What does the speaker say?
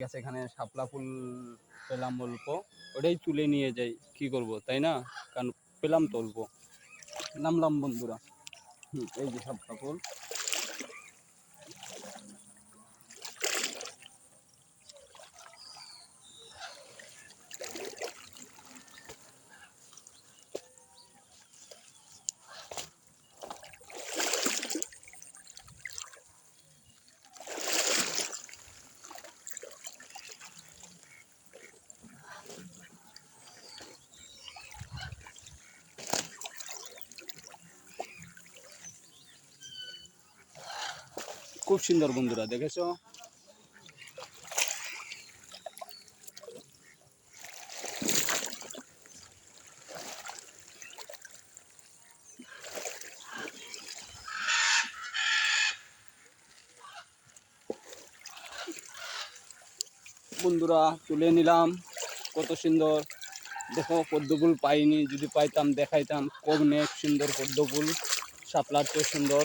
ঠিক আছে, এখানে শাপলা ফুল পেলাম অল্প, ওটাই তুলে নিয়ে যাই, কি করব তাই না? কারণ পেলাম তো অল্প। নামলাম বন্ধুরা। এই যে শাপলা ফুল। খুব সুন্দর বন্ধুরা, দেখেছো? বন্ধুরা তুলে নিলাম, কত সুন্দর। দেখো পদ্ম ফুল পাইনি, যদি পাইতাম দেখাইতাম। অনেক সুন্দর পদ্ম ফুল, শাপলার চেয়ে সুন্দর।